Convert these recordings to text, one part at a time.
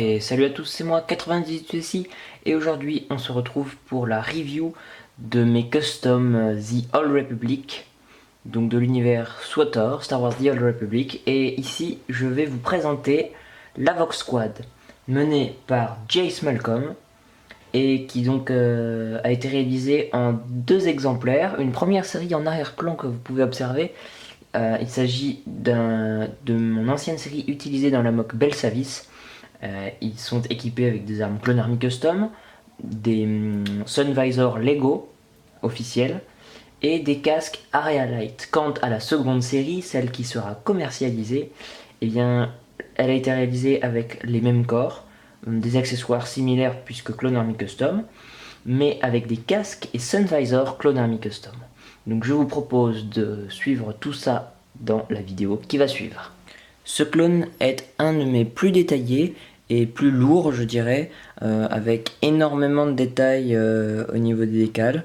Et salut à tous, c'est moi 98 ici et aujourd'hui on se retrouve pour la review de mes customs The Old Republic, donc de l'univers SWTOR, Star Wars The Old Republic, et ici je vais vous présenter la Vox Squad menée par Jace Malcolm et qui donc a été réalisée en deux exemplaires, une première série en arrière-plan que vous pouvez observer. Il s'agit de mon ancienne série utilisée dans la mock Belsavis. Ils sont équipés avec des armes Clone Army Custom, des Sun Visor Lego officiels et des casques Area Light. Quant à la seconde série, celle qui sera commercialisée, eh bien, elle a été réalisée avec les mêmes corps, des accessoires similaires puisque Clone Army Custom, mais avec des casques et Sun Visor Clone Army Custom. Donc je vous propose de suivre tout ça dans la vidéo qui va suivre. Ce clone est un de mes plus détaillés et plus lourd, je dirais, avec énormément de détails au niveau des décals.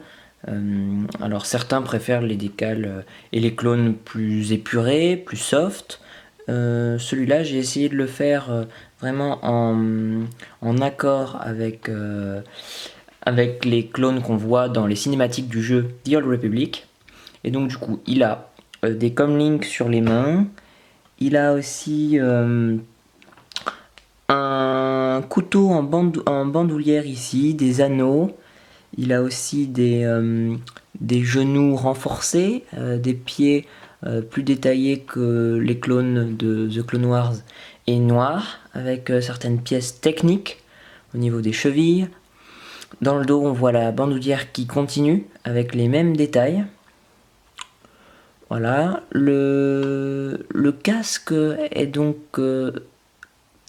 Alors certains préfèrent les décals et les clones plus épurés, plus soft. Celui-là, j'ai essayé de le faire vraiment en accord avec les clones qu'on voit dans les cinématiques du jeu The Old Republic. Et donc du coup, il a des comlinks sur les mains. Il a aussi un couteau en bandoulière ici, des anneaux. Il a aussi des genoux renforcés, des pieds plus détaillés que les clones de The Clone Wars et noirs, avec certaines pièces techniques au niveau des chevilles. Dans le dos, on voit la bandoulière qui continue avec les mêmes détails. Voilà, le casque est donc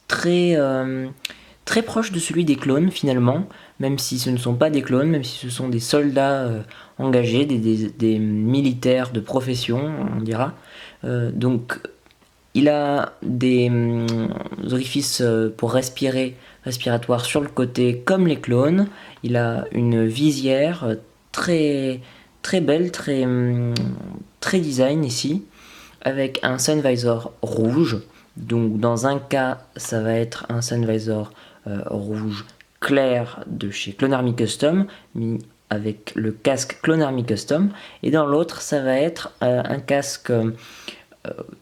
très proche de celui des clones finalement, même si ce ne sont pas des clones, même si ce sont des soldats engagés, des militaires de profession, on dira. Donc il a des orifices pour respiratoire sur le côté comme les clones. Il a une visière très belle, très design ici, avec un Sun Visor rouge. Donc dans un cas, ça va être un Sun Visor rouge clair de chez Clone Army Custom, avec le casque Clone Army Custom. Et dans l'autre, ça va être un casque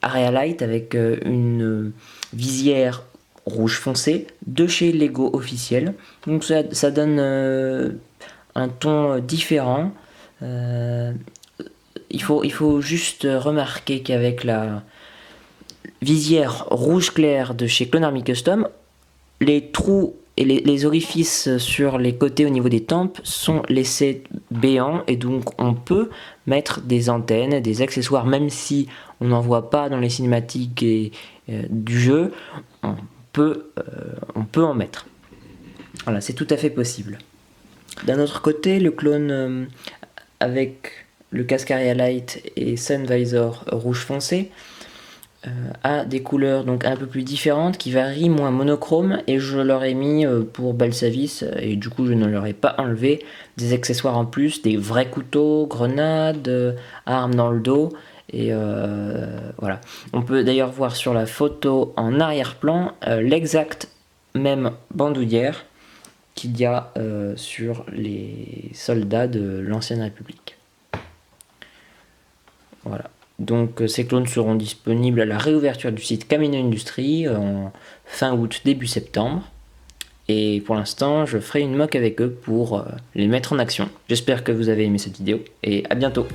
Area Light avec une visière rouge foncé de chez Lego officiel. Donc ça donne un ton différent. Il faut juste remarquer qu'avec la visière rouge clair de chez Clone Army Custom, les trous et les orifices sur les côtés au niveau des tempes sont laissés béants et donc on peut mettre des antennes, des accessoires, même si on n'en voit pas dans les cinématiques du jeu, on peut en mettre. Voilà, c'est tout à fait possible. D'un autre côté, le clone avec le casque Area Light et Sun Visor rouge foncé a des couleurs donc un peu plus différentes qui varient, moins monochrome, et je leur ai mis pour Belsavis, et du coup je ne leur ai pas enlevé, des accessoires en plus, des vrais couteaux, grenades, armes dans le dos, et voilà. On peut d'ailleurs voir sur la photo en arrière-plan l'exact même bandoulière qu'il y a sur les soldats de l'ancienne République. Voilà. Donc ces clones seront disponibles à la réouverture du site Kamino Industries en fin août, début septembre. Et pour l'instant, je ferai une mock avec eux pour les mettre en action. J'espère que vous avez aimé cette vidéo et à bientôt.